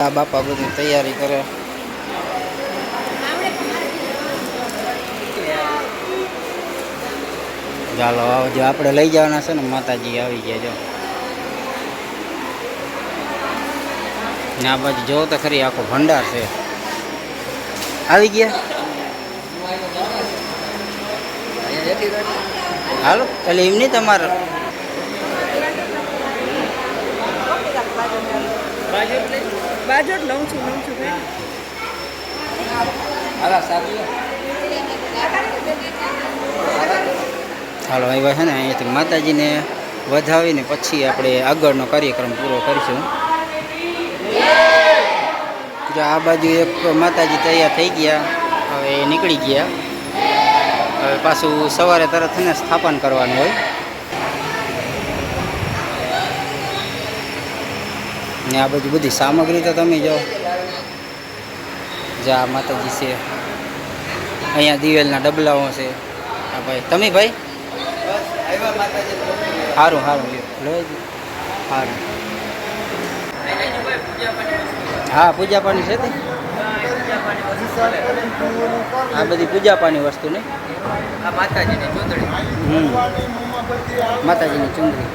આ બાપા બધી તૈયારી કરે. ચાલો જો આપણે લઈ જવાના છે ને માતાજી આવી ગયા જો. ને આ બાજુ જોવો તો ખરી આખો ભંડાર છે. આવી ગયા હાલો એટલે એમ નહીં તમારે બાજોટ લઉં છું હાલો આવ્યા છે ને અહીંયાથી માતાજીને વધાવીને પછી આપણે આગળનો કાર્યક્રમ પૂરો કરીશું. જો આ બાજુ એક માતાજી તૈયાર થઈ ગયા, હવે નીકળી ગયા. હવે પાછું સવારે તરત એને સ્થાપન કરવાનું હોય. ને આ બધી બધી સામગ્રી તો તમે જો જા માતાજી છે. અહીંયા દિવેલના ડબલાઓ છે. હા ભાઈ તમે ભાઈ સારું સારું લઈ સારું. હા પૂજા પાણી છે તે આ બધી પૂજા પાણી વસ્તુ ને માતાજીની ચુંદડી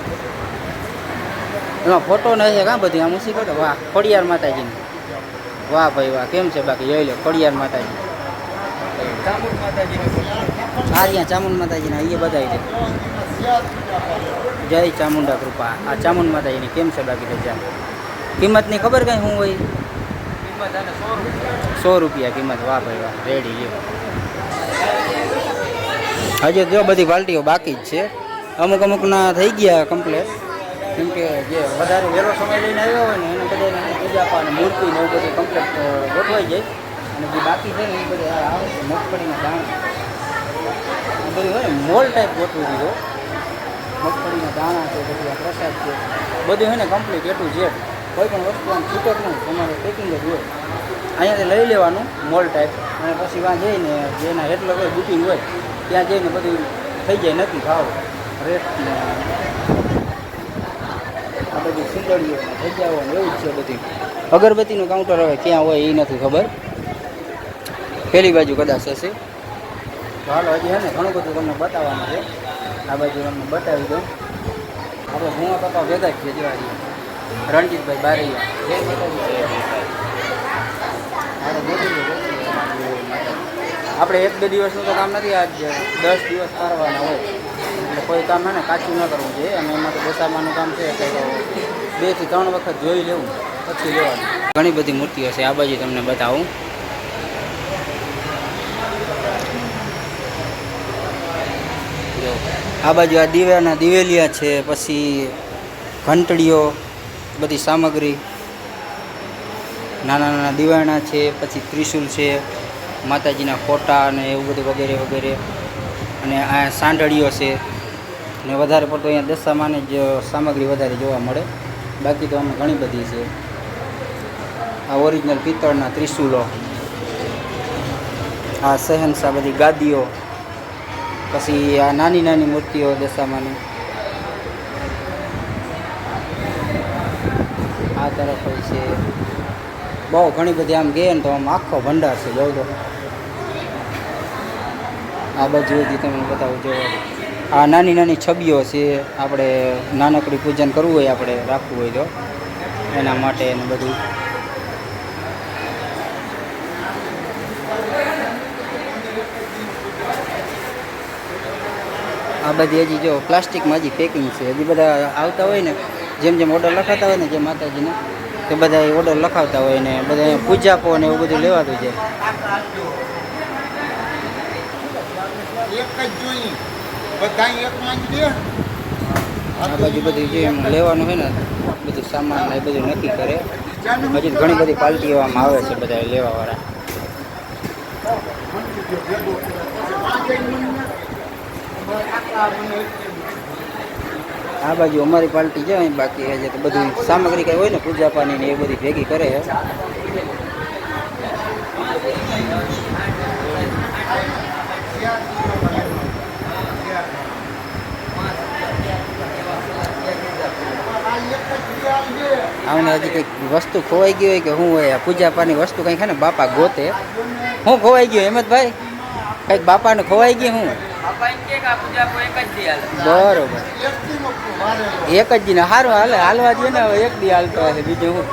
એમાં ફોટો નથી કાં બધી આમ ઊંચી કરો. વાહ ખોડિયાર માતાજીની. વાહ ભાઈ વાહ કેમ છે બાકી જોઈ લો ખોડિયાર માતાજી. હા ત્યાં ચામુંડ માતાજીના એ બધા છે. જય ચામુંડા કૃપા. આ ચામુંડ માતાજીની કેમ છે બાકી તો જ્યાં કિંમતની ખબર કાંઈ શું હોય? 100 રૂપિયા કિંમત. વાહ ભાઈ વાહ રેડી લ્યો. હજી જો બધી પાર્ટીઓ બાકી જ છે. અમુક અમુકના થઈ ગયા કમ્પ્લેટ. કેમ કે જે વધારે વહેલો સમય લઈને આવ્યો હોય ને એને બધાને પૂજા પાને મૂર્તિ ને એવું બધું કમ્પ્લેટ ગોઠવાઈ જાય. અને જે બાકી છે ને એ બધે આવે છે મગફળીના દાણા બધું હોય ને મોલ ટાઈપ ગોઠવી દીધો. મગફળીના દાણા છે, પછી આ પ્રસાદ છે, બધું હોય ને કમ્પ્લીટ એટલું છે. કોઈ પણ વસ્તુ આમ છૂટક નહીં, તમારે પેકિંગ જ હોય. અહીંયાથી લઈ લેવાનું મોલ ટાઈપ અને પછી ત્યાં જઈને જેના એટલો કોઈ બુકિંગ હોય ત્યાં જઈને બધું થઈ જાય નક્કી ભાવ રેટ ને આ બધી સુંદરીઓ જગ્યાઓ એવું જ છે બધી. અગરબત્તીનું કાઉન્ટર હવે ક્યાં હોય એ નથી ખબર. પેલી બાજુ કદાચ હશે. તો હાલો હજી છે ને ઘણું બધું તમને બતાવવાનું છે. આ બાજુ તમને બતાવી દઉં. આપણે ભૂમા કાકા ભેગા જ છે. જોવા રણજીતભાઈ બારૈયા. જય માતાજી. આપણે 1-2 દિવસનું તો કામ નથી, આજ 10 દિવસ કરવાના હોય એટલે કોઈ કામ છે ને કાચું ન કરવું જોઈએ. અને એમાં તો દશામાનું કામ છે એટલે તો 2 થી 3 વખત જોઈ લેવું પછી લેવાનું. ઘણી બધી મૂર્તિઓ છે. આ બાજુ તમને બતાવું. આ બાજુ આ દીવાના દિવેલિયા છે, પછી ઘંટડીઓ, બધી સામગ્રી, નાના નાના દિવાણા છે, પછી ત્રિશુલ છે, માતાજીના ફોટા અને એવું બધું વગેરે વગેરે. અને આ સાંઢળીઓ છે. ને વધારે પડતો અહીંયા દશામાની જ સામગ્રી વધારે જોવા મળે. બાકી તો આમાં ઘણી બધી છે. આ ઓરિજિનલ પિત્તળના ત્રિશુલો, આ સહેનસા બધી ગાદીઓ, પછી આ નાની નાની મૂર્તિઓ દશામાની. આ તરફ હોય છે. બહુ ઘણી બધી આમ ગયે ને તો આમ આખો ભંડાર છે. જોઈ લો આ બાજુ હજી તમને બતાવું. જો આ નાની નાની છબીઓ છે. આપણે નાનકડી પૂજન કરવું હોય, આપણે રાખવું હોય તો એના માટે એને બધું. આ બધી હજી જો પ્લાસ્ટિકમાં હજી પેકિંગ છે. હજી બધા આવતા હોય ને જેમ જેમ ઓર્ડર લખાતા હોય ને જે માતાજીને તે બધા ઓર્ડર લખાવતા હોય ને બધા પૂજાપો ને એવું બધું લેવાતું છે. આ બાજુ બધું જે લેવાનું હોય ને બધું સામાન ને બધું નક્કી કરે. હજી ઘણી બધી પાર્ટીઓ આમ આવે છે બધા લેવાવાળા. આ બાજુ અમારી પાર્ટી છે. બાકી હજી તો બધી સામગ્રી કઈ હોય ને પૂજા પાણી ને એ બધી ભેગી કરે. આમને હજી કંઈક વસ્તુ ખોવાઈ ગઈ હોય કે શું હોય પૂજા પાની વસ્તુ કંઈક છે ને બાપા ગોતે શું ખોવાઈ ગયું હેમંતભાઈ કંઈક બાપાને ખોવાઈ ગયું શું બરોબર એક જ દી ને સારું હાલે હાલવા દે ને હવે એક દી હાલતો હશે બીજું હું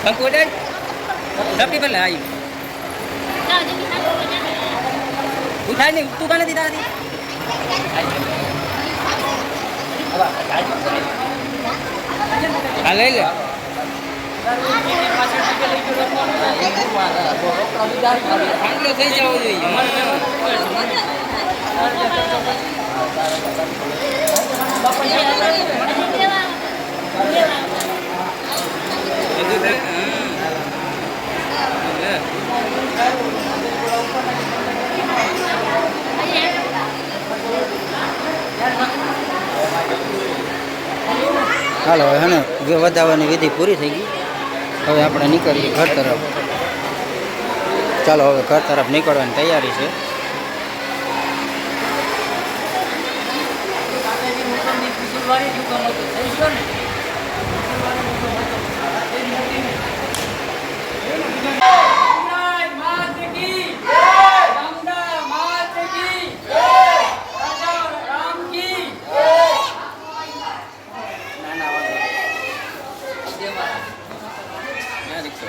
Bangkudan. Tapi pala ayo. Udah nih, tu kan tidak tadi. Alai le. Anglo થઈ જવો જોઈએ. હાલો હે ને વધાવવાની વિધિ પૂરી થઈ ગઈ હવે આપણે નીકળીએ ઘર તરફ ચાલો હવે ઘર તરફ નીકળવાની તૈયારી છે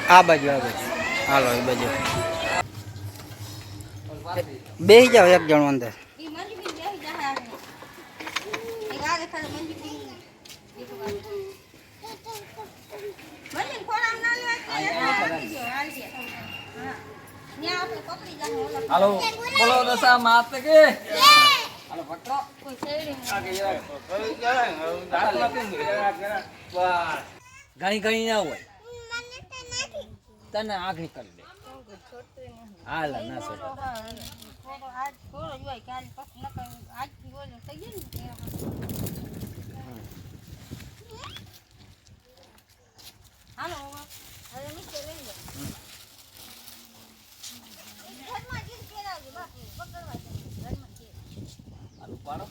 આ બાજુ હાલો એ બાજુ બેસી જાઓ એક જણો અંદર Halo, બોલો દશા માત કે હાલો પકડો ઘણી ઘણી ના હોય તને આખરી કરી દે હાલ ના સો હાલો પાડો